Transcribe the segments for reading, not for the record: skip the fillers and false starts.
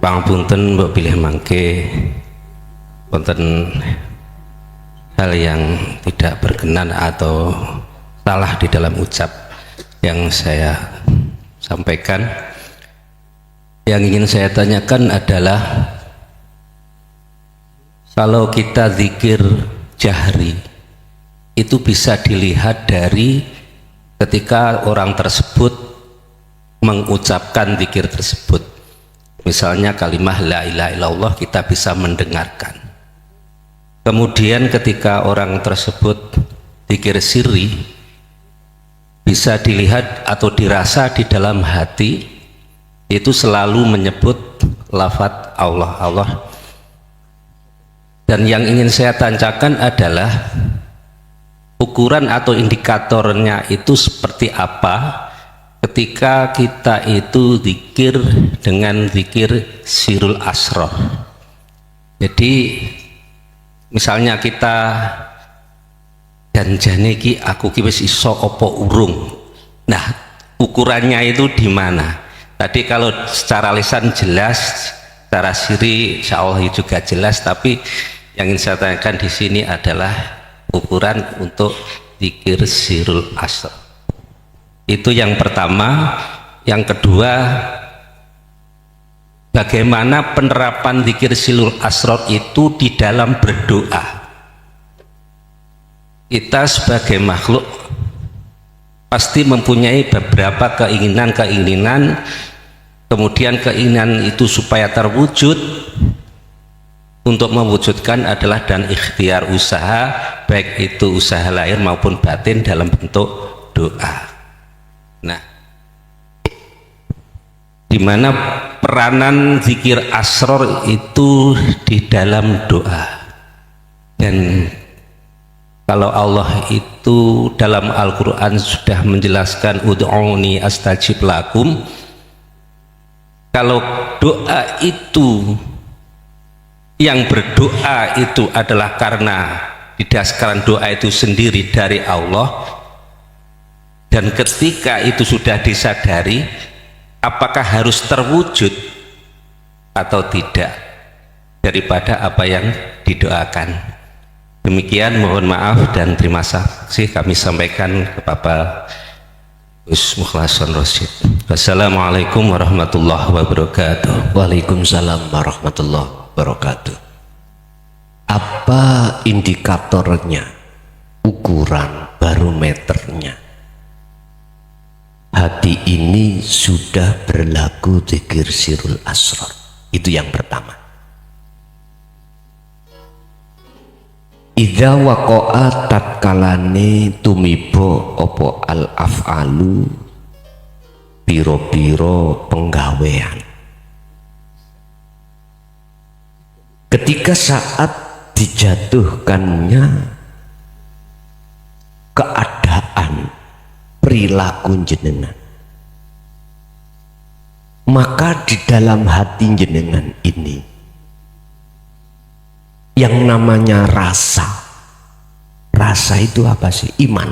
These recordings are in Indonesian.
Pangapunten mbok pilih mangke wonten hal yang tidak berkenan atau salah di dalam ucap yang saya sampaikan. Yang ingin saya tanyakan adalah, kalau kita zikir jahri itu bisa dilihat dari ketika orang tersebut mengucapkan zikir tersebut. Misalnya kalimah la ilaha illallah kita bisa mendengarkan. Kemudian ketika orang tersebut zikir sirri bisa dilihat atau dirasa di dalam hati itu selalu menyebut lafaz Allah Allah. Dan yang ingin saya tanyakan adalah ukuran atau indikatornya itu seperti apa ketika kita itu zikir dengan zikir sirul asrar. Jadi misalnya kita janjane ki aku ki wis iso apa urung. Nah, ukurannya itu di mana? Tadi kalau secara lisan jelas, secara siri insyaallah juga jelas, tapi yang ingin saya tanyakan di sini adalah ukuran untuk zikir sirul asrar. Itu yang pertama. Yang kedua, bagaimana penerapan zikir sirul asrar itu di dalam berdoa. Kita sebagai makhluk pasti mempunyai beberapa keinginan-keinginan, kemudian keinginan itu supaya terwujud, untuk mewujudkan adalah dan ikhtiar usaha, baik itu usaha lahir maupun batin dalam bentuk doa. Nah, di mana peranan zikir asrar itu di dalam doa. Dan kalau Allah itu dalam Al-Quran sudah menjelaskan ud'uni astajib lakum, kalau doa itu, yang berdoa itu adalah karena didasarkan doa itu sendiri dari Allah, dan ketika itu sudah disadari, apakah harus terwujud atau tidak daripada apa yang didoakan. Demikian, mohon maaf dan terima kasih kami sampaikan kepada Gus Mukhlason Rosyid. Wassalamualaikum warahmatullahi wabarakatuh. Waalaikumsalam warahmatullahi wabarakatuh. Apa indikatornya, ukuran barometernya hati ini sudah berlaku zikir sirul asrar? Itu yang pertama. Idza waqa'a tatkalane tumiba apa al af'alu piro-piro penggawean. Ketika saat dijatuhkannya keadaan perilaku jenengan, maka di dalam hati jenengan ini yang namanya rasa itu apa sih? Iman.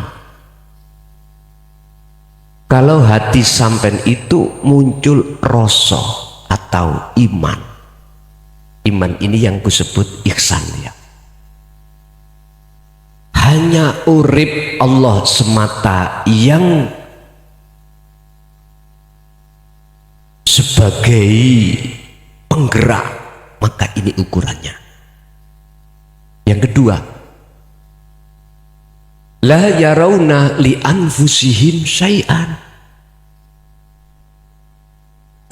Kalau hati sampean itu muncul rasa atau iman ini yang kusebut ihsan ya. Hanya urip Allah semata yang sebagai penggerak, maka ini ukurannya. Yang kedua, la yarawna li anfusihim syai'an,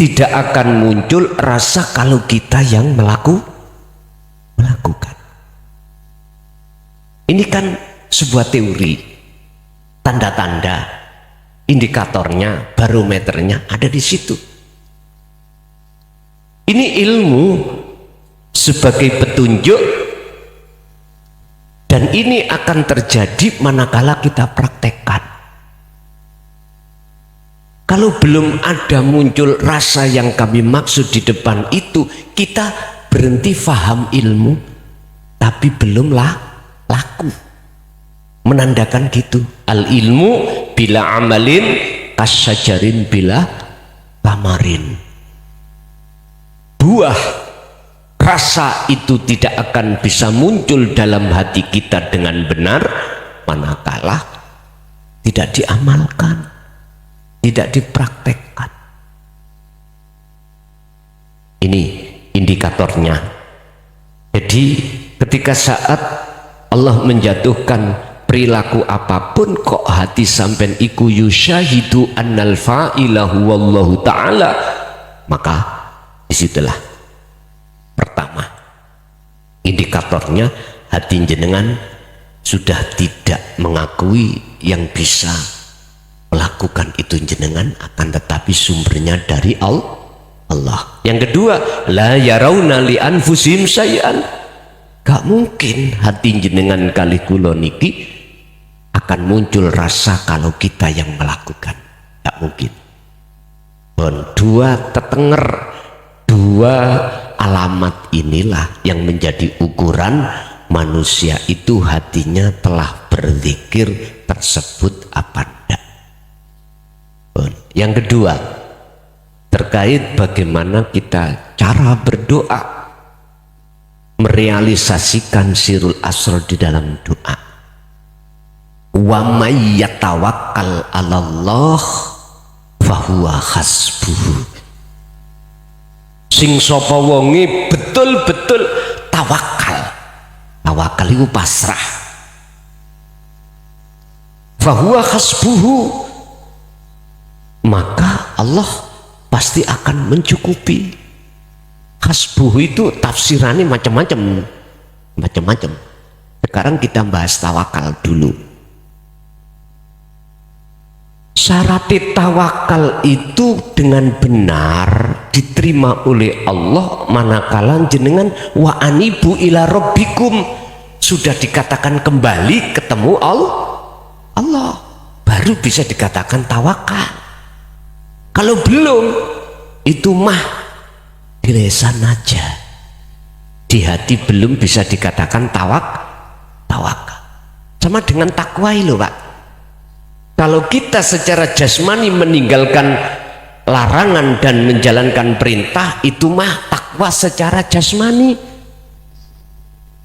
tidak akan muncul rasa kalau kita yang melakukan. Ini kan sebuah teori, tanda-tanda, indikatornya, barometernya ada di situ. Ini ilmu sebagai petunjuk, dan ini akan terjadi manakala kita praktekkan. Kalau belum ada muncul rasa yang kami maksud di depan itu, kita berhenti faham ilmu, tapi belum laku. Menandakan gitu, al ilmu bila amalin kasyajarin bila tamarin. buah rasa itu tidak akan bisa muncul dalam hati kita dengan benar manakala tidak diamalkan, tidak dipraktekkan. Ini indikatornya. Jadi ketika saat Allah menjatuhkan perilaku apapun kok hati sampean iku yusyahidu annal fa'ilahu wallahu ta'ala, maka disitulah pertama indikatornya hati jenengan sudah tidak mengakui yang bisa melakukan itu jenengan, akan tetapi sumbernya dari Allah. Yang kedua, la yarawna li anfusihim syai'an. Gak mungkin hati jenengan kali kula niki akan muncul rasa kalau kita yang melakukan. Gak mungkin. Dua tetenger, dua alamat inilah yang menjadi ukuran manusia itu hatinya telah berzikir tersebut apa tidak. Yang kedua, terkait bagaimana kita cara berdoa, merealisasikan sirul asrar di dalam doa. Wa may yatawakkal 'alallah fahuwa hasbuhu. Sing sapa wonge betul-betul tawakal. Tawakal itu pasrah. Fahuwa hasbuhu, maka Allah pasti akan mencukupi. Hasbuhu itu tafsirannya macam-macam. Sekarang kita bahas tawakal dulu. Syarat tawakal itu dengan benar diterima oleh Allah manakala jenengan wa anibu ila rabbikum, sudah dikatakan kembali ketemu Allah, baru bisa dikatakan tawakal. Kalau belum, itu mah di lisan aja, di hati belum bisa dikatakan tawakal. Sama dengan takwa itu Pak. Kalau kita secara jasmani meninggalkan larangan dan menjalankan perintah, itu mah takwa secara jasmani.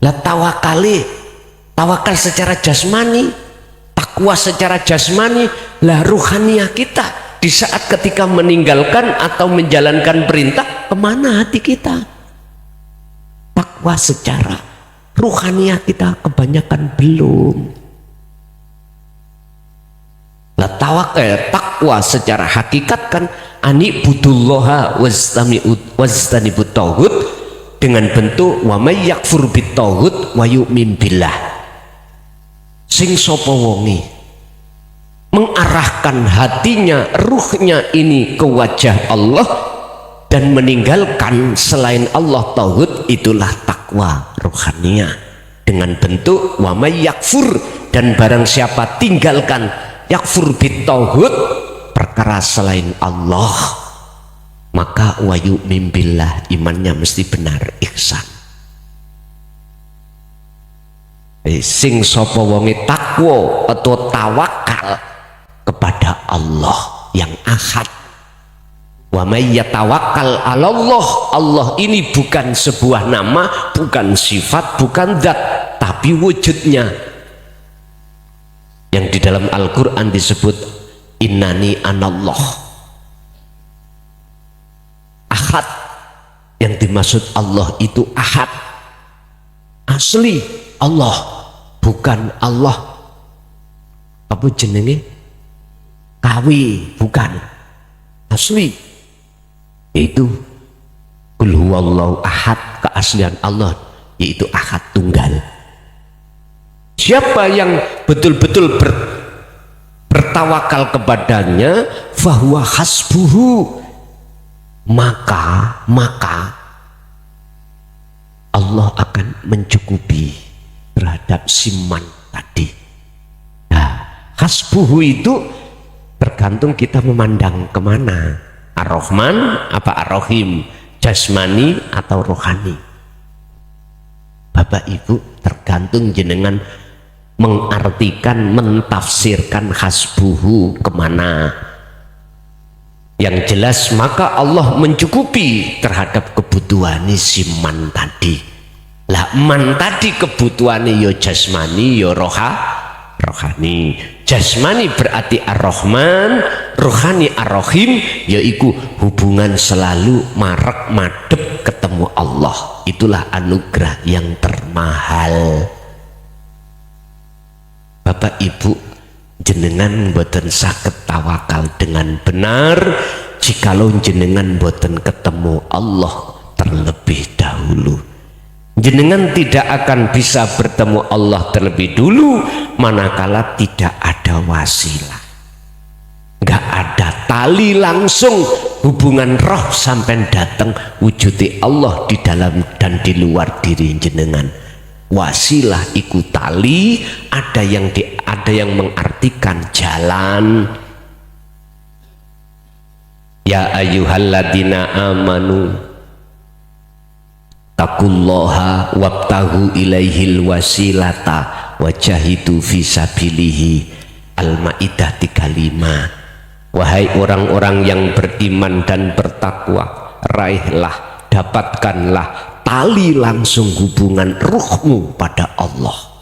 Lah tawakal secara jasmani, takwa secara jasmani, lah ruhaniyah kita di saat ketika meninggalkan atau menjalankan perintah, kemana hati kita? Takwa secara ruhaniyah kita kebanyakan belum. Lah takwa secara hakikat kan anibudullaha wajtanibut tauhid, dengan bentuk wa may yakfur bit tauhid wa yu'min billah. Sing sapa wonge mengarahkan hatinya, ruhnya ini ke wajah Allah dan meninggalkan selain Allah tauhid, itulah takwa ruhaniyah, dengan bentuk wa may yakfur, dan barang siapa tinggalkan yakfur bit tauhid, perkara selain Allah, maka wa yu'min billah, imannya mesti benar, ihsan. Sing sapa wonge takwa atau tawakal kepada Allah yang ahad. Wa may yatawakkal 'alallah, Allah ini bukan sebuah nama, bukan sifat, bukan zat, tapi wujudnya yang di dalam Al-Quran disebut innani anallah. Ahad, yang dimaksud Allah itu ahad, asli Allah, bukan Allah apa jenenge kawi, bukan, asli. Itu qul huwallahu ahad, keaslian Allah yaitu ahad, tunggal. Siapa yang betul-betul bertawakal kepadanya, fahuwa hasbuhu, maka Allah akan mencukupi terhadap siman tadi. Nah, hasbuhu itu tergantung kita memandang kemana, ar-Rahman apa ar-Rahim, jasmani atau rohani. Bapak Ibu, tergantung jenengan mengartikan, mentafsirkan hasbuhu kemana. Yang jelas maka Allah mencukupi terhadap kebutuhan si man tadi. Lah man tadi kebutuhannya yo jasmani yo rohani. Jasmani berarti ar-Rahman, rohani ar-Rahim, yaitu hubungan selalu marek madep ketemu Allah. Itulah anugerah yang termahal. Bapak Ibu, jenengan boten saged tawakal dengan benar jikalau jenengan boten ketemu Allah terlebih dahulu. Jenengan tidak akan bisa bertemu Allah terlebih dulu manakala tidak ada wasilah, nggak ada tali langsung hubungan roh sampai datang wujudi Allah di dalam dan di luar diri jenengan. Wasilah ikut tali, ada yang mengartikan jalan. Ya ayyuhalladzina amanu taqullaha wabtahu ilaihil wasilata wajahidu fisabilihi. Al-Maidah 35. Wahai orang-orang yang beriman dan bertakwa, raihlah, dapatkanlah tali langsung hubungan ruhmu pada Allah.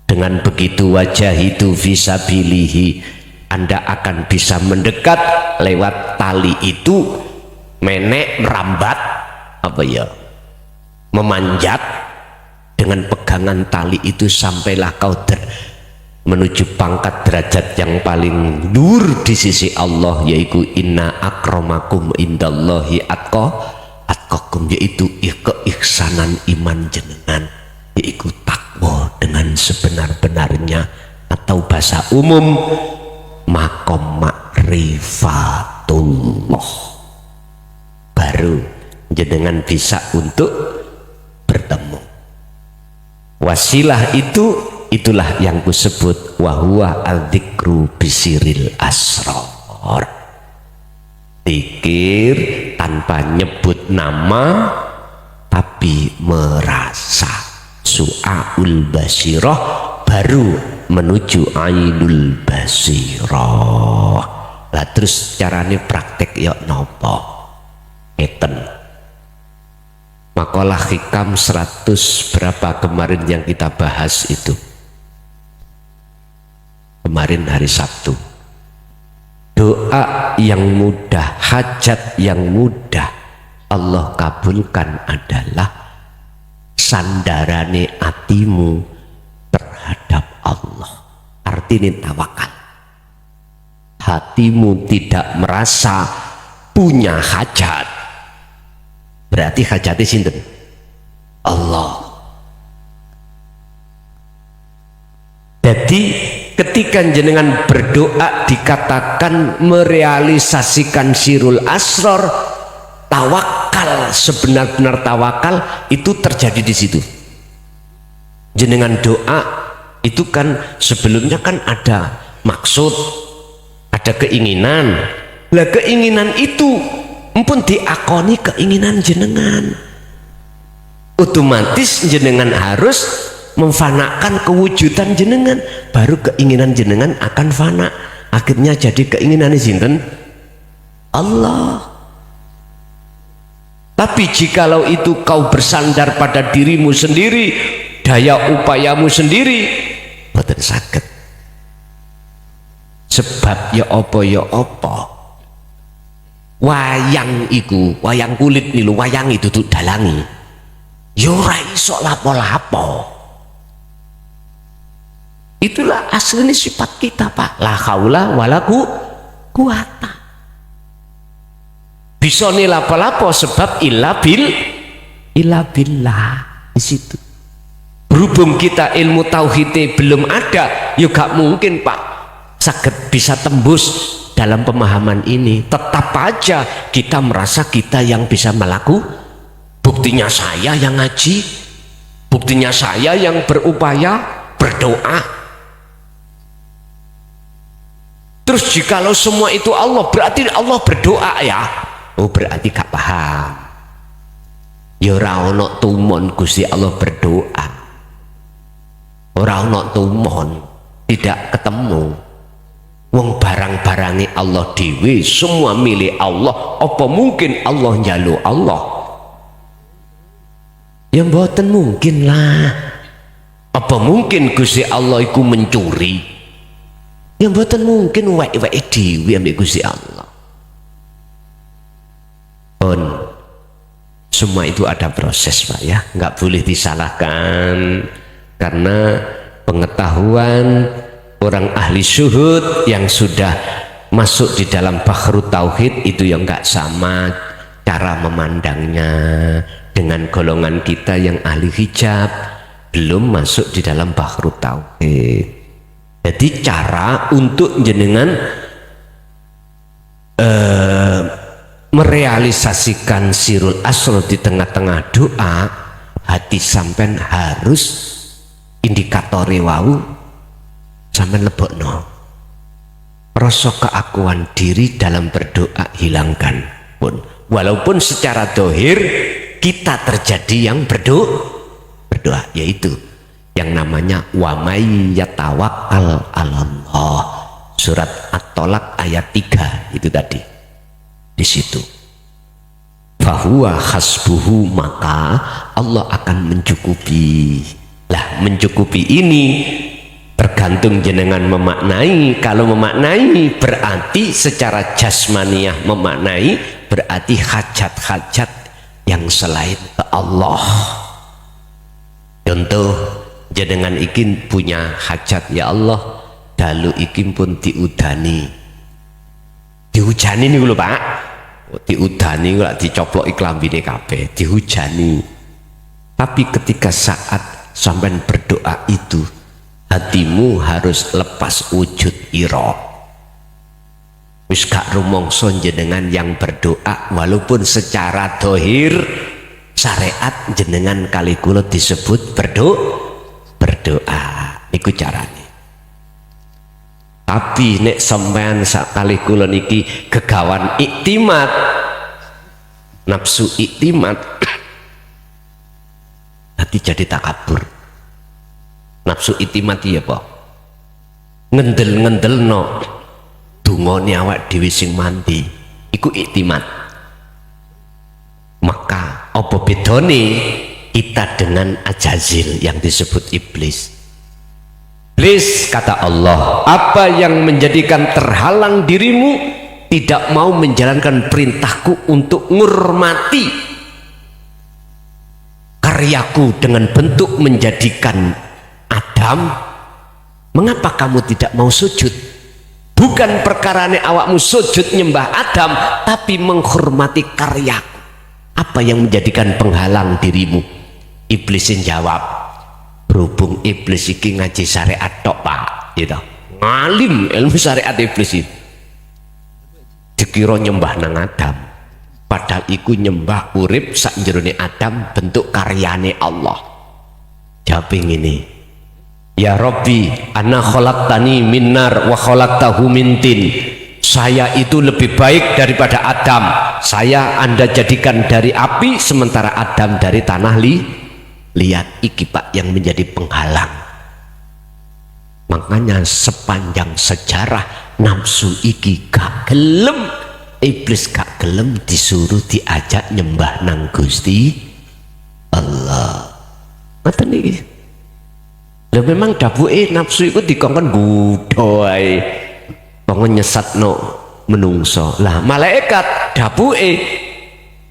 Dengan begitu wajahidu fisabilihi, Anda akan bisa mendekat lewat tali itu, menek merambat memanjat dengan pegangan tali itu sampailah kau menuju pangkat derajat yang paling luhur di sisi Allah, yaitu inna akramakum indallahi atqakum, yaitu keiksanan iman jenengan, yaitu takwa dengan sebenar-benarnya, atau bahasa umum makom ma'rifatullah. Baru jenengan bisa untuk bertemu. Wasilah itulah yang kusebut wahuwa al-dzikru bisiril asrar. Zikir tanpa nyebut nama tapi merasa. Su'aul basirah baru menuju ainul basirah. Lah terus caranya praktek ya nopo eten. Makalah hikam 100 berapa kemarin yang kita bahas itu, kemarin hari Sabtu. Doa yang mudah, hajat yang mudah Allah kabulkan adalah sandarane atimu terhadap Allah. Artinya tawakal. Hatimu tidak merasa punya hajat, berarti hajatnya sinten? Allah. Jadi ketika jenengan berdoa dikatakan merealisasikan sirul asror, tawakal, sebenar-benar tawakal itu terjadi di situ. Jenengan doa itu kan sebelumnya kan ada maksud, ada keinginan. Lah keinginan itu mumpun diakoni keinginan jenengan, otomatis jenengan harus memfanakan kewujudan jenengan, baru keinginan jenengan akan fana, akhirnya jadi keinginan sinten? Allah. Tapi jikalau itu kau bersandar pada dirimu sendiri, daya upayamu sendiri, boten saged. Sebab ya apa wayang iku, wayang kulit nilu, wayang itu tuh dalangi yo ora iso lapo-lapo. Itulah asli sifat kita, Pak. La haula wala quwata. Bisa nih lapo-lapo sebab illa billah. Di situ. Berhubung kita ilmu tauhidnya belum ada, ya gak mungkin, Pak, saged bisa tembus dalam pemahaman ini. Tetap aja kita merasa kita yang bisa melakukan. Buktinya saya yang ngaji, buktinya saya yang berupaya berdoa. Terus jikalau semua itu Allah, berarti Allah berdoa ya? Oh berarti gak paham. Ya ora ono tumon Gusti Allah berdoa. Ora ono tumon, tidak ketemu. Wong barang-barangi Allah dewe, semua milik Allah. Apa mungkin Allah njaluk Allah? Ya mboten mungkin lah. Apa mungkin Gusti Allah iku mencuri? Ya mboten mungkin wek-wek dewe ambek Gusti Allah. Pun semua itu ada proses Pak ya, nggak boleh disalahkan karena pengetahuan orang ahli syuhud yang sudah masuk di dalam bahrut tauhid itu yang nggak sama cara memandangnya dengan golongan kita yang ahli hijab belum masuk di dalam bahrut tauhid. Jadi cara untuk jenengan merealisasikan sirul asr di tengah-tengah doa, hati sampean harus indikatori wau sampean lebokno. Rasa keakuan diri dalam berdoa hilangkan pun. Walaupun secara dohir kita terjadi yang berdoa, yaitu yang namanya wa may yatawakkal 'alallah. Surat At-Tolak ayat 3 itu tadi. Di situ fahuwa hasbuhu, maka Allah akan mencukupi. Lah mencukupi ini tergantung jenengan memaknai. Kalau memaknai berarti secara jasmaniah memaknai berarti hajat-hajat yang selain ke Allah. Contoh jenengan ikin punya hajat, ya Allah dalu ikin pun diudani. Dihujani nih lho Pak, diudani nggak dicoplok iklambine kabeh, dihujani. Tapi ketika saat sampean berdoa itu hatimu harus lepas wujud ira. Wis gak rumangsa jenengan yang berdoa, walaupun secara dohir syariat jenengan kali kula disebut berdoa. Iku carane. Tapi nek sampean sakali kula niki kegawan iktimat, nafsu iktimat, nanti jadi takabur. Nafsu iktimat ya apa? Ngendel-ngendelno dungane awak dhewe sing mandi, iku iktimat. Maka apa bedane kita dengan Ajazil yang disebut iblis? Iblis, kata Allah, apa yang menjadikan terhalang dirimu tidak mau menjalankan perintahku untuk menghormati karyaku dengan bentuk menjadikan Adam? Mengapa kamu tidak mau sujud? Bukan perkarane awakmu sujud nyembah Adam, tapi menghormati karyaku. Apa yang menjadikan penghalang dirimu? Iblisin jawab, berhubung iblis iki ngaji syariat tok Pak, gitu. Ngalim ilmu syariat iblis itu. Dikira nyembah nang Adam, padahal iku nyembah urip sak jerone Adam, bentuk karyane Allah. Jawab ngene, ya Rabbi, ana khalaqtani min nar wa khalaqtahu min tin. Saya itu lebih baik daripada Adam. Saya Anda jadikan dari api, sementara Adam dari tanah lihat iki Pak yang menjadi penghalang. Makanya sepanjang sejarah nafsu iki gak gelem, iblis gak gelem disuruh diajak nyembah nang Gusti Allah. Ngoten niki. Lha memang dapuke nafsu iku dikongkon nggodho ae. Kongkon nyesatno menungso. Lah malaikat dapuke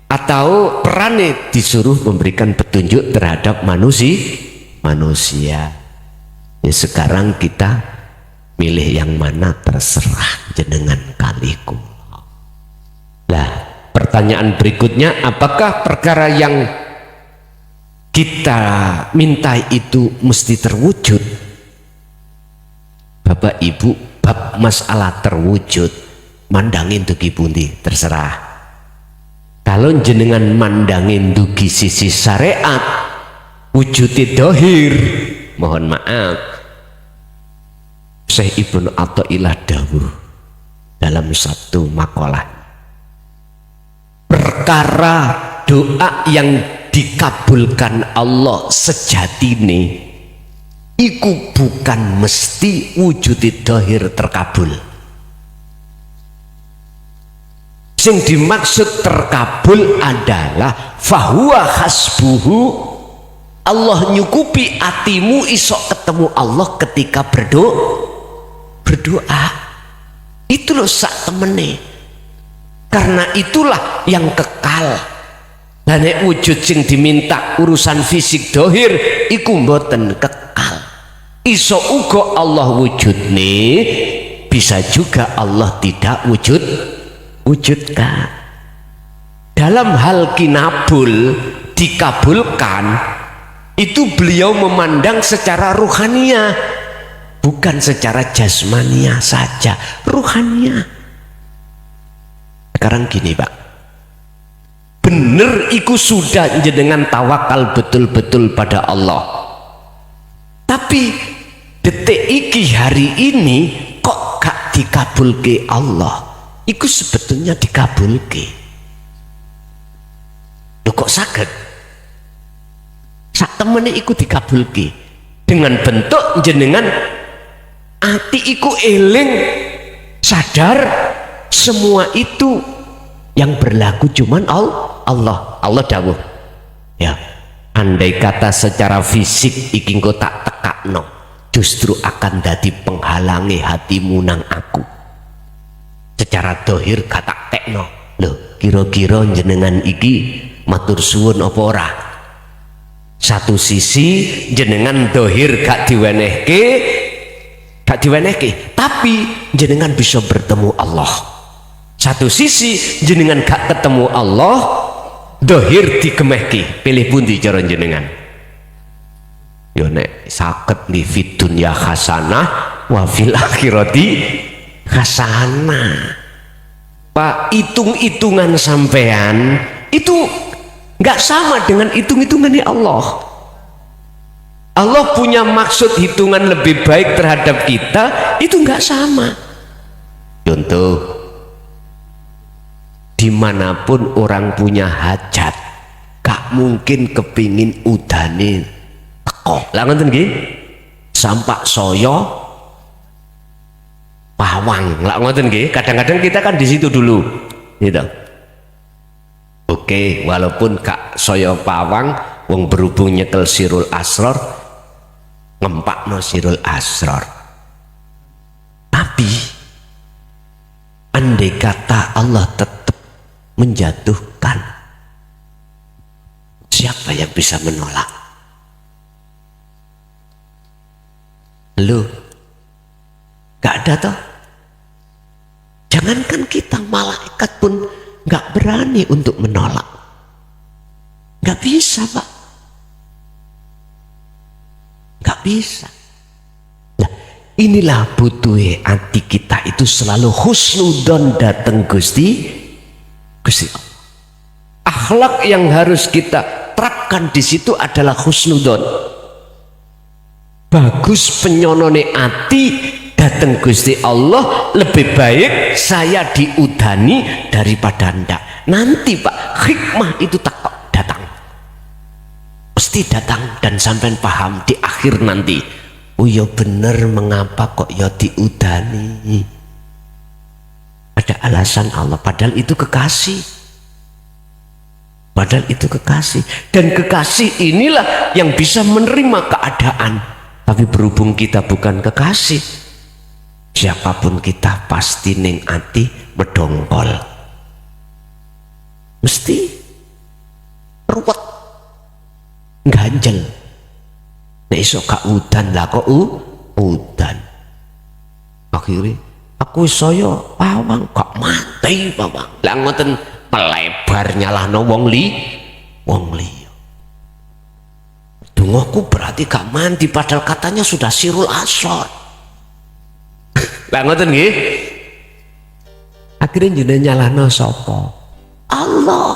atau perane disuruh memberikan petunjuk terhadap manusia. Ya sekarang kita milih yang mana terserah jenengan kaliku. Lah pertanyaan berikutnya, apakah perkara yang kita minta itu mesti terwujud? Bapak Ibu, bab masalah terwujud mandangin dugi pundi terserah. Kalau jenengan mandangin dugi sisi syariat wujudi dohir, mohon maaf, Syekh Ibnu Athaillah dawuh dalam satu makalah, perkara doa yang dikabulkan Allah sejatine iku bukan mesti wujudi dohir terkabul. Sing dimaksud terkabul adalah fahuwa hasbuhu, Allah nyukupi atimu isok ketemu Allah ketika berdoa. Itu loh sak temene. Karena itulah yang kekal. Dan wujud sing diminta urusan fisik dohir iku mboten kekal. Iso uga Allah wujudne, bisa juga Allah tidak wujudkan. Dalam hal kinabul dikabulkan, itu beliau memandang secara ruhania, bukan secara jasmania saja, ruhania. Sekarang gini Pak, bener iku sudah jenengan tawakal betul-betul pada Allah, tapi detik iki hari ini kok gak dikabulke Allah, iku sebetulnya dikabulke. Loh kok saged? Sak temene iku dikabulke dengan bentuk jenengan ati iku eling sadar semua itu yang berlaku cuman Allah dawuh ya, andai kata secara fisik iki engko tak tekakno justru akan dadi penghalangi hatimu nang aku, secara dohir kata tekno. Loh kira-kira jenengan iki matur suwun apa ora? Satu sisi jenengan dohir gak diwenehke, tapi jenengan bisa bertemu Allah. Satu sisi jenengan gak ketemu Allah, dohir digemehke, pilih pundi cara jenengan? Yo nek saged li fid dunya hasanah wa fil akhirati hasanah. Pak, hitung-hitungan sampean itu nggak sama dengan hitung-hitungannya Allah. Allah punya maksud hitungan lebih baik terhadap kita, itu nggak sama. Contoh, dimanapun orang punya hajat, gak mungkin kepingin udane teko. Lah ngoten nggih, sampak soyo pawang. Lah ngoten nggih, kadang-kadang kita kan di situ dulu, gitu. Oke, walaupun kak soyo pawang, wong berhubung nyekel sirul asror, ngempakno sirul asror. Tapi andai kata Allah tetap menjatuhkan, siapa yang bisa menolak? Lu gak ada toh? Jangankan kita, malaikat pun gak berani untuk menolak. Gak bisa Pak, gak bisa. Nah, inilah butuhe hati kita itu selalu husnudon dateng Gusti Allah. Akhlak yang harus kita terapkan di situ adalah husnudon. Bagus penyonone hati dateng Gusti Allah, lebih baik saya diudani daripada ndak. Nanti Pak, hikmah itu datang, pasti datang, dan sampai paham di akhir nanti. Oh ya bener, mengapa kok ya diudani? Ada alasan Allah, padahal itu kekasih. Padahal itu kekasih, dan kekasih inilah yang bisa menerima keadaan. Tapi berhubung kita bukan kekasih, siapapun kita pasti ning ati medongkol, mesti ruwet, ganjel. Nek iso gak udan lah kok udan. Akhirnya aku saya pawang kok mati pawang. Lah ngoten melebar nyalahno wong liya. Dungoku berarti gak mandi, padahal katanya sudah sirul asor. Lah ngoten nggih. Akhirnya jenengan nyalahno sapa? Allah.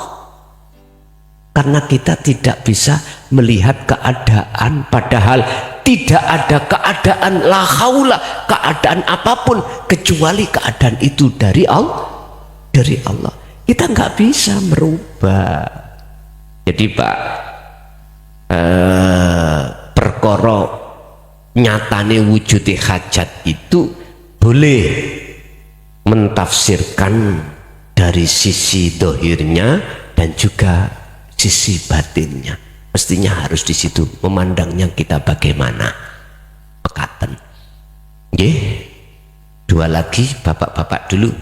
Karena kita tidak bisa melihat keadaan, padahal tidak ada keadaan la haula, keadaan apapun kecuali keadaan itu dari Allah. Kita nggak bisa merubah. Jadi Pak, perkara nyatane wujudi hajat itu boleh mentafsirkan dari sisi dohirnya dan juga sisi batinnya. Mestinya harus di situ memandangnya kita bagaimana. Mekaten. Nggih. Dua lagi bapak-bapak dulu.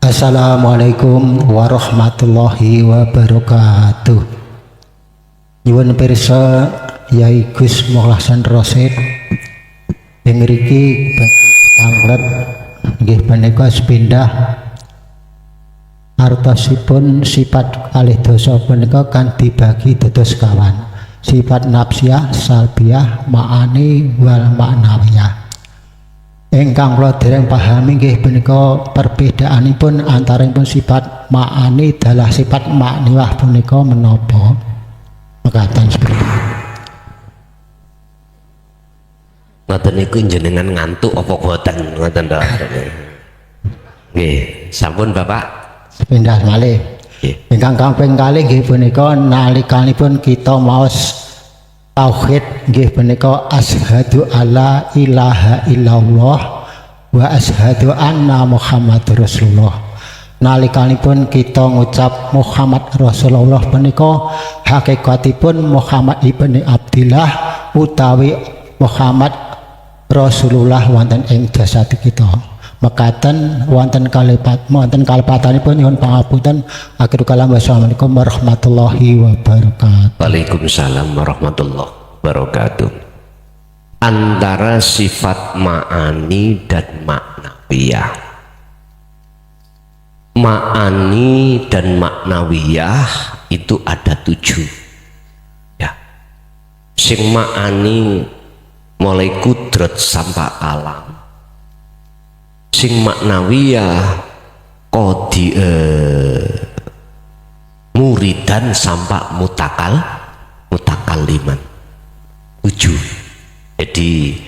Assalamualaikum warahmatullahi wabarakatuh. Nyuwun pirsa Yai Gus Mukhlasan Rosid ing mriki panglet nggih menika sepindah artosipun sifat kalih dosa punika kan dibagi dados kawan. Sifat nafsiyah, salbiyah, ma'ani wal ma'nawiyah. Ingkang kula dereng pahami nggih punika perbedaanipun antaranipun sifat ma'ani dalah sifat ma'niwah punika menapa? Mekaten seperti ngoten niku jenengan ngantuk apa boten ngoten to. Nggih, sampun Bapak. sepindah malih. Nggih. Ingkang kaping kalih nggih punika nalikanipun kita maos tauhid nggih punika asyhadu alla ilaha illallah wa asyhadu anna Muhammadur Rasulullah. Nalikanipun kita ngucap Muhammad Rasulullah punika hakikatipun Muhammad ibni Abdillah utawi Muhammad Rasulullah wonten ing jasad kita. Mekaten wonten kalepatanipun nyuwun pangapunten. Akhir kalam wassalamualaikum warahmatullahi wabarakatuh. Waalaikumsalam warahmatullahi wabarakatuh. Antara sifat ma'ani dan maknawiyah. Ma'ani dan maknawiyah itu ada 7 ya. Sing ma'ani mulai kudrat sampai alam, sing maknawiyah kodi muridan sampai mutakaliman 7. Jadi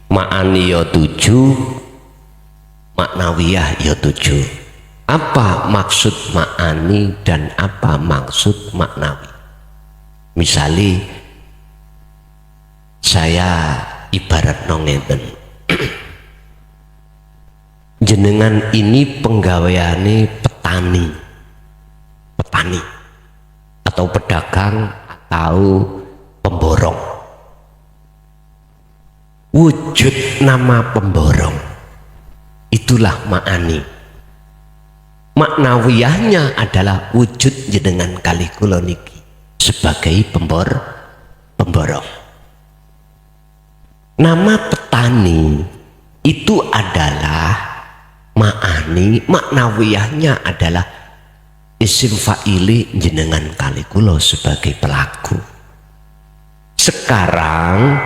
ma'ani ya 7, maknawiyah ya 7. Apa maksud ma'ani dan apa maksud maknawi? Misali saya ibarat nongeten jenengan ini penggaweane petani atau pedagang atau pemborong. Wujud nama pemborong itulah ma'ani. Maknawiyahnya adalah wujud jenengan kali kula niki sebagai pemborong. Nama petani itu adalah ma'ani, maknawiyahnya adalah isim fa'ili jenengan kali kula sebagai pelaku. Sekarang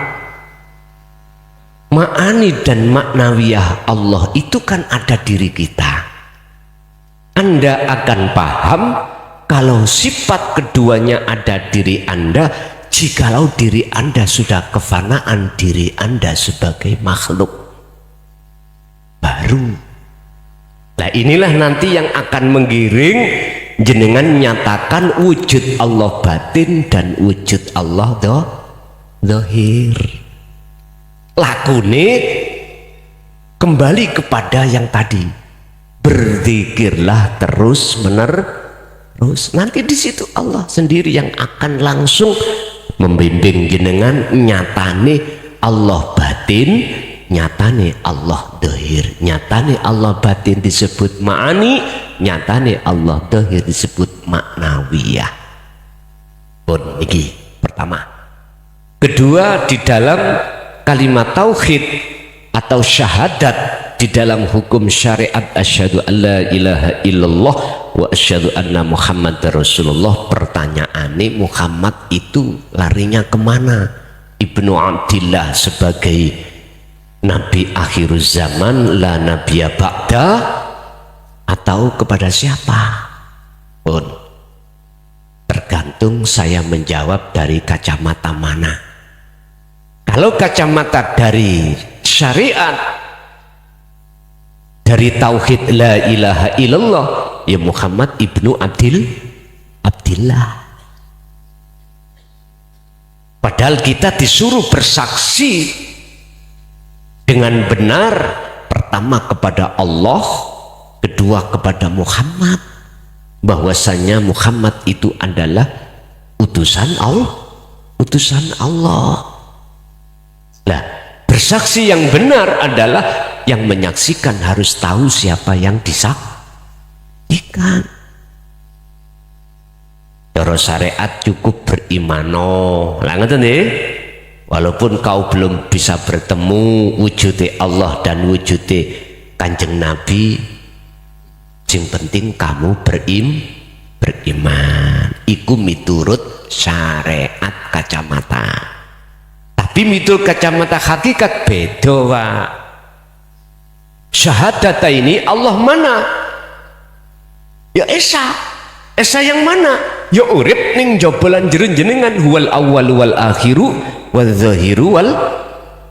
ma'ani dan maknawiyah Allah itu kan ada diri kita. Anda akan paham kalau sifat keduanya ada diri Anda jikalau diri Anda sudah kefanaan diri Anda sebagai makhluk baru. Nah inilah nanti yang akan menggiring jenengan nyatakan wujud Allah batin dan wujud Allah zahir. Lakune kembali kepada yang tadi, berzikirlah terus menerus. Nanti di situ Allah sendiri yang akan langsung membimbing jenengan nyatane Allah batin, nyatane Allah zahir. Nyatane Allah batin disebut ma'ani, nyatane Allah zahir disebut maknawiyah. Pun iki pertama. Kedua, di dalam kalimat tauhid atau syahadat di dalam hukum syariat asyhadu alla ilaha illallah wa asyhadu anna Muhammadar Rasulullah, pertanyaannya Muhammad itu larinya kemana? Ibnu Abdillah sebagai nabi akhir zaman, la nabiyya ba'da, atau kepada siapa pun tergantung saya menjawab dari kacamata mana. Kalau kacamata dari syariat dari tauhid la ilaha illallah, ya Muhammad ibnu Abdillah. Padahal kita disuruh bersaksi dengan benar, pertama kepada Allah, kedua kepada Muhammad, bahwasanya Muhammad itu adalah utusan Allah. Nah, bersaksi yang benar adalah yang menyaksikan harus tahu siapa yang disaksikan. Cara syariat cukup berimano. Lah ngoten nggih. Walaupun kau belum bisa bertemu wujudnya Allah dan wujudnya Kanjeng Nabi, yang penting kamu beriman. Iku miturut syariat kacamata. Tapi miturut kacamata hakikat beda, Pak. Syahadat ini Allah mana? Ya Esa. Esa yang mana? Ya urip ning jobolan jenengan, huwal awwal wal akhiru wal zahiru wal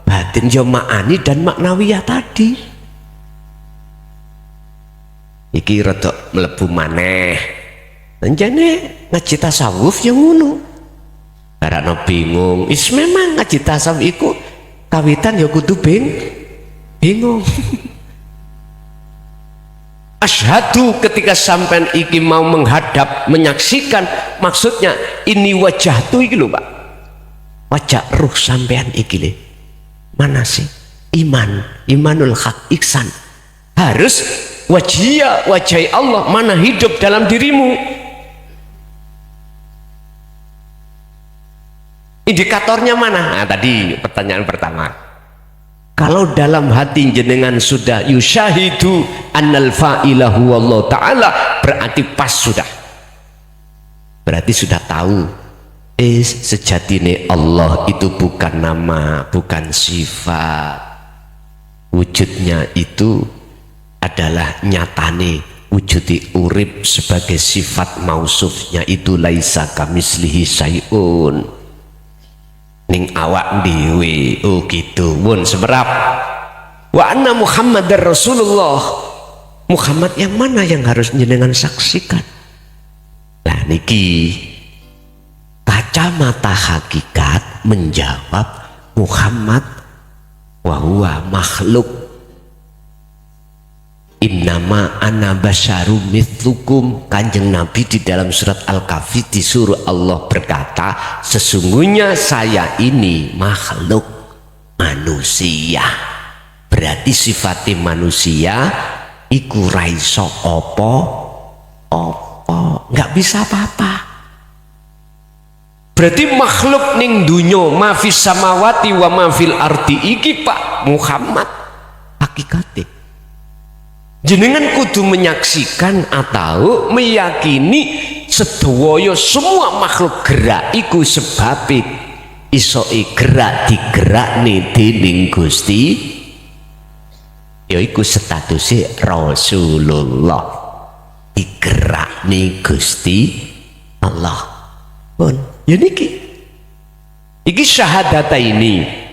batin. Ya ma'ani dan maknawiyah tadi. Iki rada mlebu maneh. Anjane ngaji tasawuf yang ngono. Karena bingung, is memang ngaji tasawuf iku kawitan ya kudu bingung. Asyhadu ketika sampean iki mau menghadap menyaksikan, maksudnya ini wajah tu iki lho Pak, wajah ruh sampean iki lho. Mana sih imanul hak iksan, harus wajah Allah mana hidup dalam dirimu. Indikatornya mana? Nah, tadi pertanyaan pertama. Kalau dalam hati jenengan sudah yusyahidu annal fa'ilahu Allah ta'ala, berarti pas sudah. Berarti sudah tahu sejatine Allah itu bukan nama, bukan sifat. Wujudnya itu adalah nyatane wujudi urip sebagai sifat mausufnya itu laisa kamislihi syai'un. Ning awak dewe, oh gitu pun seberap. Wa anna Muhammadar Rasulullah, Muhammad yang mana yang harus jenengan saksikan? Nah niki kacamata hakikat menjawab Muhammad wa huwa makhluk. Innama ana basyarum mithlukum. Kanjeng Nabi di dalam surat Al-Kahfi disuruh Allah berkata, sesungguhnya saya ini makhluk manusia. Berarti sifatnya manusia iku raiso opo nggak bisa apa-apa. Berarti makhluk ning dunyo mafis samawati wa mafil ardi iki Pak Muhammad hakikatnya. Jenengan kudu menyaksikan atau meyakini sedaya semua makhluk gerak iku sebab isoke gerak digerakne dening Gusti, yaiku statusnya Rasulullah, digerakne Gusti Allah. Pun ya niki iki syahadat ini.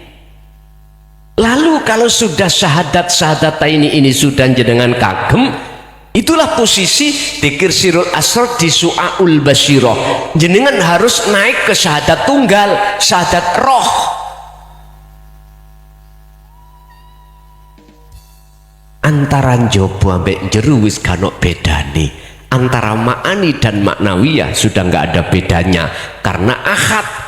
Lalu kalau sudah syahadat ini sudah jenengan kagem, itulah posisi dzikir sirul asrar di su'aul basyirah. Jenengan harus naik ke syahadat tunggal, syahadat roh. Antara njaba ambek jero wis kanok bedane. Antara ma'ani dan maknawiyah sudah nggak ada bedanya, karena akad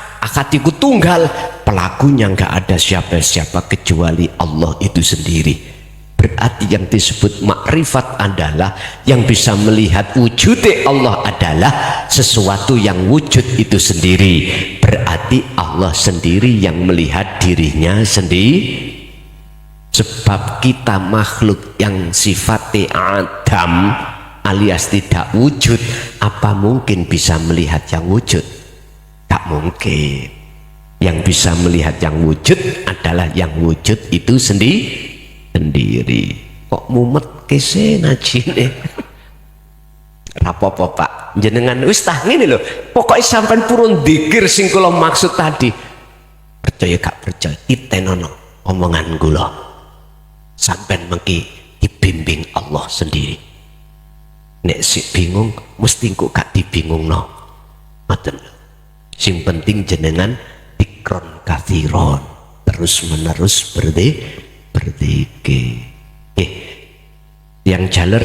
itu tunggal, pelakunya nggak ada siapa-siapa kecuali Allah itu sendiri. Berarti yang disebut makrifat adalah yang bisa melihat wujudnya Allah adalah sesuatu yang wujud itu sendiri. Berarti Allah sendiri yang melihat dirinya sendiri. Sebab kita makhluk yang sifatnya Adam alias tidak wujud, apa mungkin bisa melihat yang wujud? Tak mungkin. Yang bisa melihat yang wujud adalah yang wujud itu sendiri. Kok mumet kese najine? Rapopo Pak, jenengan wis tah ngene lho. Pokoke sampean purun dzikir sing kula maksud tadi. Percaya gak percaya, itenono omongan kula. Sampean mengki dibimbing Allah sendiri. Nek si bingung mesti kok gak dibingungno. Ngoten. Sing penting jenengan dikron kathiron, terus menerus berzikir. Yang jaler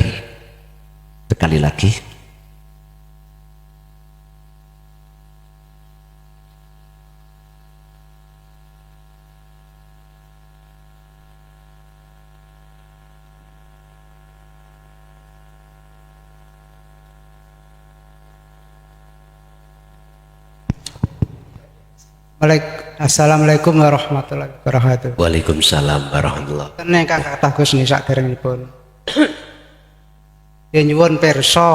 sekali lagi. Assalamualaikum warahmatullahi wabarakatuh. Waalaikumsalam warahmatullahi wabarakatuh. Nek kata Gus nih saderengipun. Ya nyuwun pirsa.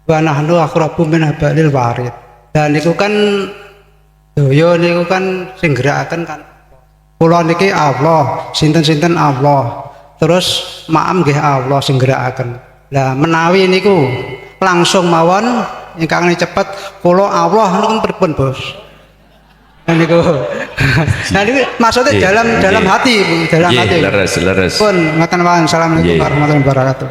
Wa nahnu aqrabu min hablil warid. Dan niku kan doyo niku kan sing gerakaken kan. Kula niki Allah, sinten-sinten Allah. Terus maam nggih Allah sing gerakaken. Lah menawi niku langsung mawon ingkang cepet kula Allah niku pripun Bos? Niku. Nah niku maksudnya dalam hati, Bu, dalam hati. Leres. Pun ngoten mawon. Assalamualaikum warahmatullahi wabarakatuh.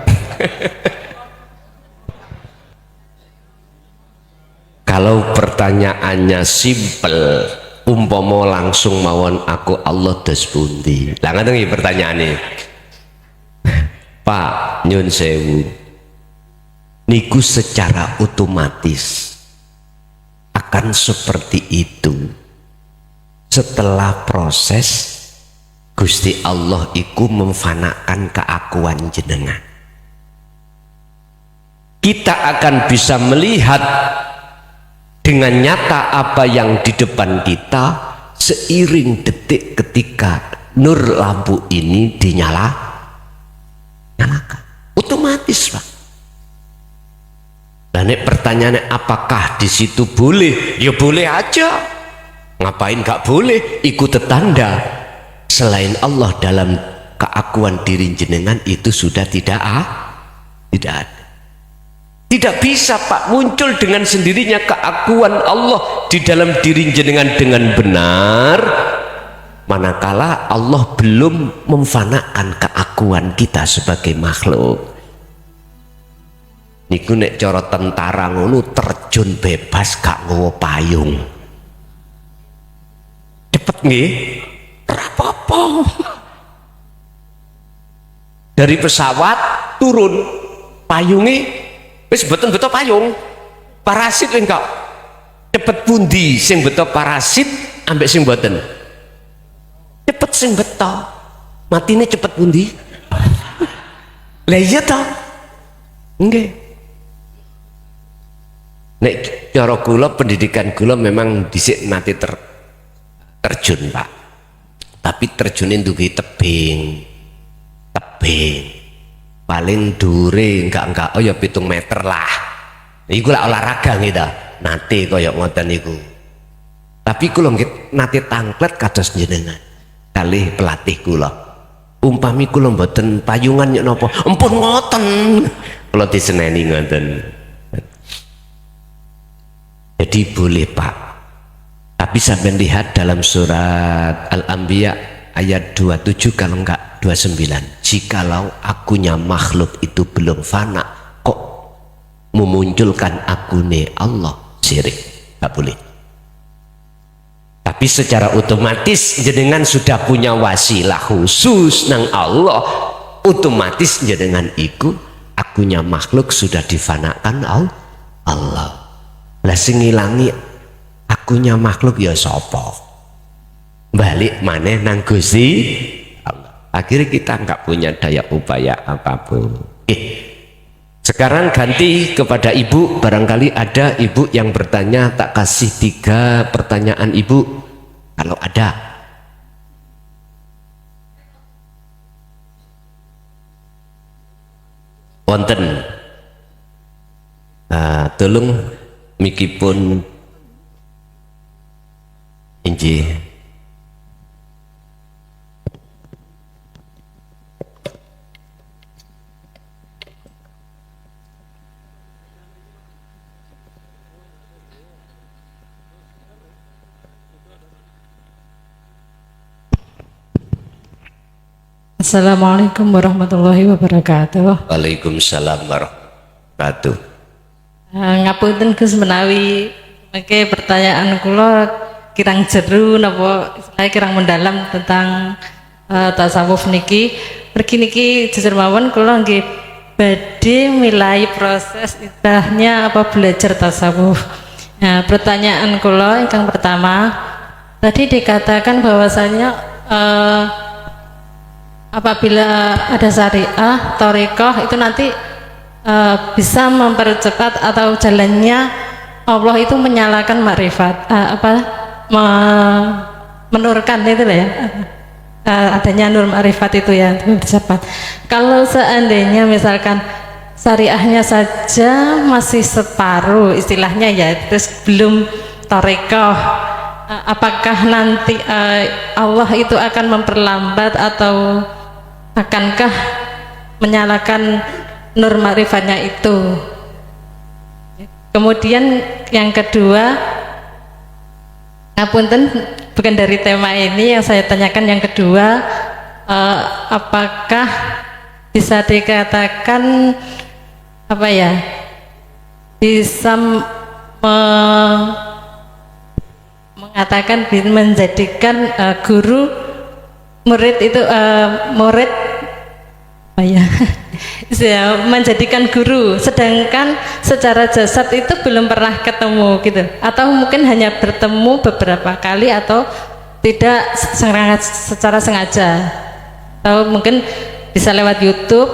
Kalau pertanyaannya simpel, umpama langsung mawon aku Allah dos pundi. Lah ngoten iki pertanyaane. Pak nyun sewu. Niku secara otomatis akan seperti itu setelah proses Gusti Allah iku memfanakan keakuan jenengan. Kita akan bisa melihat dengan nyata apa yang di depan kita seiring detik ketika nur lampu ini dinyalakan. Otomatis, Pak. Dan pertanyaannya apakah di situ boleh? Ya boleh aja. Ngapain gak boleh? Ikut tanda selain Allah dalam keakuan diri jenengan itu sudah tidak ada. Tidak bisa, Pak, muncul dengan sendirinya keakuan Allah di dalam diri jenengan dengan benar manakala Allah belum memfanakan keakuan kita sebagai makhluk. Niku nek cara tentara ngono terjun bebas gak nggawa payung. Cepet nggih? Ora apa-apa. Dari pesawat turun payunge wis mboten beto payung. Parasit enggak. Cepet pundi sing beto parasit ambek sing mboten? Cepet sing beto. Matine cepet pundi? Lah iya ta? Nggih. Nek cara kula pendidikan kula memang dhisik nate terjun, Pak. Tapi terjune duwe tebing. Paling dure enggak oh ya 7 meter lah. Iku lah olahraga gitu. Nate kaya ngoten niku. Tapi kula nggih nate tangklet kados jenengan. Kalih pelatih kula. Umpami kula mboten payungan nyok napa? Ampun ngoten. Kula diseneni ngoten. Jadi boleh, Pak. Tapi sampai lihat dalam surat Al-Anbiya ayat 27 kalau enggak 29. Jikalau akunya makhluk itu belum fana, kok memunculkan akune Allah syirik? Enggak boleh. Tapi secara otomatis jenengan sudah punya wasilah khusus nang Allah, otomatis jenengan iku akunya makhluk sudah difanakan Allah. Lah sing ngilangi akunya makhluk ya sapa? Balik maneh nang Gusti Allah. Akhirnya kita enggak punya daya upaya apapun. Sekarang ganti kepada ibu. Barangkali ada ibu yang bertanya, tak kasih 3 pertanyaan ibu kalau ada. Wonten. Tolong mikipun inji. Assalamualaikum warahmatullahi wabarakatuh. Waalaikumsalam warahmatullahi wabarakatuh. Ngapunten Gus menawi mengke pertanyaan kula kirang jeru napa istilahnya kirang mendalam tentang tasawuf niki. Mergi niki jujur mawon kula nggih badhe milai proses istilahnya apa belajar tasawuf. Nah, pertanyaan kula yang pertama tadi dikatakan bahwasanya apabila ada syariah, thariqah itu nanti bisa mempercepat atau jalannya Allah itu menyalakan makrifat menurunkan itu lah ya adanya nur makrifat itu ya cepat. Kalau seandainya misalkan syariahnya saja masih separuh istilahnya ya, terus belum thariqah, apakah nanti Allah itu akan memperlambat atau akankah menyalakan nur ma'rifatnya itu? Kemudian yang kedua, ngapunten bukan dari tema ini yang saya tanyakan, yang kedua apakah bisa dikatakan apa ya, bisa mengatakan menjadikan guru murid itu murid apa ya menjadikan guru, sedangkan secara jasad itu belum pernah ketemu gitu, atau mungkin hanya bertemu beberapa kali atau tidak secara sengaja, atau mungkin bisa lewat YouTube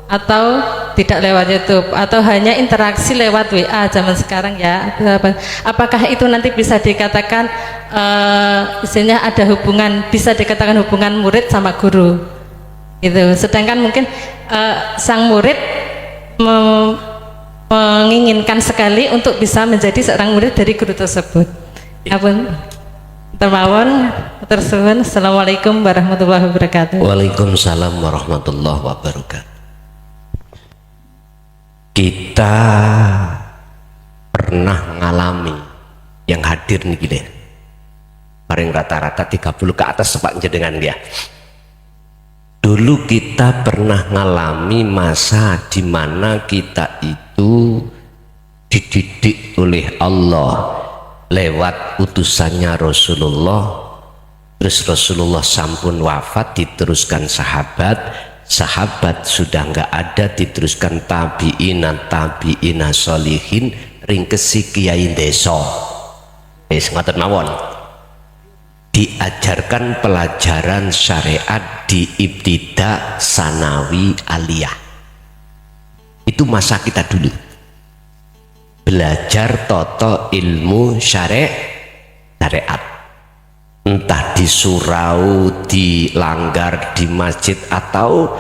atau tidak lewat YouTube, atau hanya interaksi lewat WA zaman sekarang ya. Apakah itu nanti bisa dikatakan istilahnya ada hubungan, bisa dikatakan hubungan murid sama guru gitu, sedangkan mungkin sang murid menginginkan sekali untuk bisa menjadi seorang murid dari guru tersebut. Apun termawon tersuwun. Assalamualaikum warahmatullahi wabarakatuh. Waalaikumsalam warahmatullahi wabarakatuh. Kita pernah ngalami yang hadir nih gini, paling rata-rata 30 ke atas sepak jenengan dia. Dulu kita pernah ngalami masa di mana kita itu dididik oleh Allah lewat utusannya Rasulullah, terus Rasulullah sampun wafat diteruskan sahabat sudah nggak ada diteruskan tabi'ina solihin ringkesi kiai desa ngoten mawon, diajarkan pelajaran syariat di ibtida sanawi aliyah. Itu masa kita dulu belajar toto ilmu syariat, entah di surau, di langgar, di masjid, atau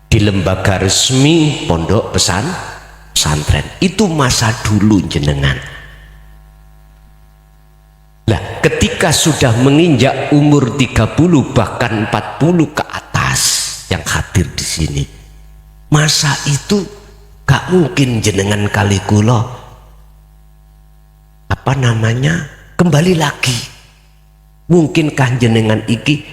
di lembaga resmi pondok pesantren. Itu masa dulu jenengan. Nah, ketika sudah menginjak umur 30 bahkan 40 ke atas yang hadir di sini, masa itu gak mungkin jenengan kali kula kembali lagi. Mungkinkah jenengan iki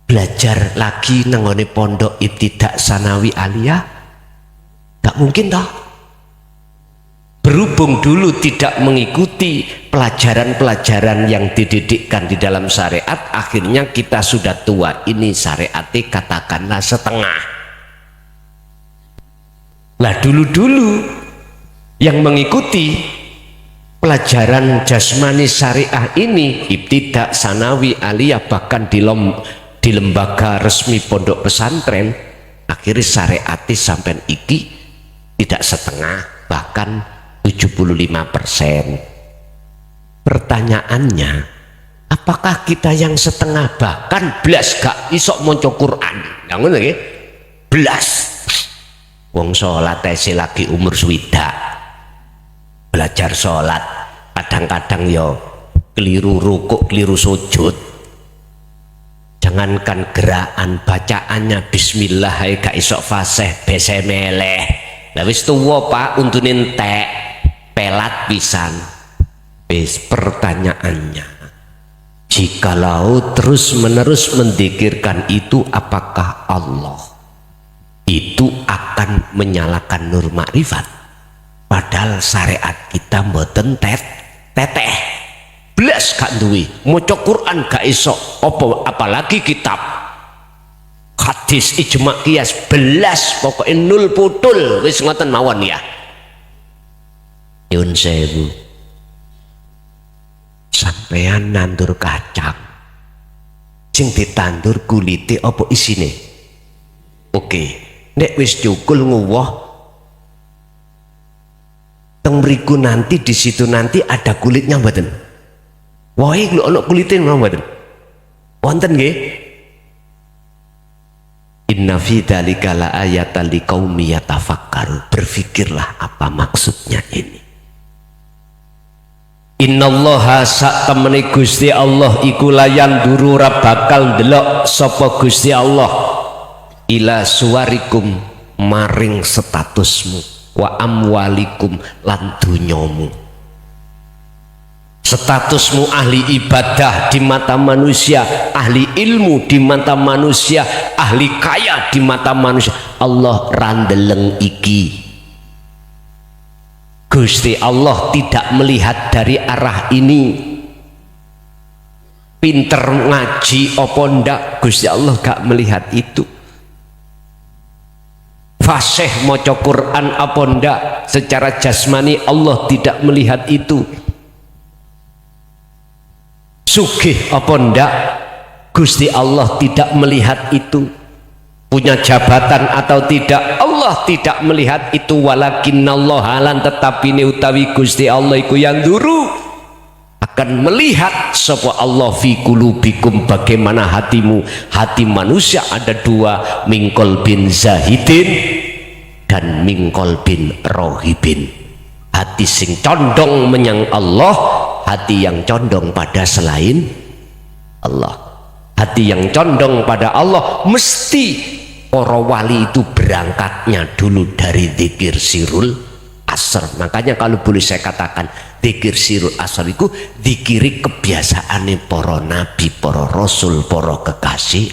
belajar lagi nangone pondok ibtidak sanawi aliyah? Gak mungkin toh. Berhubung dulu tidak mengikuti pelajaran-pelajaran yang dididikkan di dalam syariat, akhirnya kita sudah tua, ini syariatnya katakanlah setengah. Lah dulu-dulu yang mengikuti pelajaran jasmani syariah ini ibtidak sanawi aliyah, bahkan di lembaga resmi pondok pesantren, akhirnya syariatnya sampai iki tidak setengah, bahkan 75%. Pertanyaannya, apakah kita yang setengah bahkan belas gak isok monco Quran? Yang ngono nggih? Belas. Wong salat lagi umur swidak. Belajar salat, kadang-kadang yo keliru rukuk, keliru sujud. Jangankan gerakan bacaannya bismillah gak isok fasih bese meleh. Lah wis tuwa Pak, untune entek. Pelat pisan. Pertanyaannya, Jikalau terus menerus mendikirkan itu, apakah Allah itu akan menyalakan nur makrifat? Padahal syariat kita mboten teteh belas gak duwe, maca Quran gak iso, apalagi kitab hadis ijma kias belas, pokoknya nul putul wis ngoten mawon ya. Yun sewu, sampean nandur kacang sing ditandur kulite apa isine? Oke, nek wis cukul nguwoh teng mriku nanti, di situ nanti ada kulitnya mboten? Wohe lho ana kulite mboten? Wonten nggih? Inna fi dzalika la ayatan liqaumi yatafakkaru. Berfikirlah apa maksudnya ini. Innallaha sak temene Gusti Allah iku layan duru ra bakal ndelok sapa Gusti Allah ila suwarikum maring statusmu wa amwalikum lan dunyamu. Statusmu ahli ibadah di mata manusia, ahli ilmu di mata manusia, ahli kaya di mata manusia, Allah randeleng iki. Gusti Allah tidak melihat dari arah ini. Pinter ngaji apa ndak, Gusti Allah gak melihat itu. Fasih maca Quran apa ndak, secara jasmani Allah tidak melihat itu. Sugih apa ndak, Gusti Allah tidak melihat itu. Punya jabatan atau tidak, Allah tidak melihat itu. Walakinnallaha lan tetapi ne utawi Gusti Allah iku yang duru akan melihat sapa Allah fi qulubikum, bagaimana hatimu. Hati manusia ada dua, mingkol bin zahidin dan mingkol bin rohibin. Hati sing condong menyang Allah, hati yang condong pada selain Allah. Hati yang condong pada Allah mesti para wali itu berangkatnya dulu dari zikir sirul asr. Makanya kalau boleh saya katakan, zikir sirul asr itu zikiri kebiasaane para nabi, para rasul, para kekasih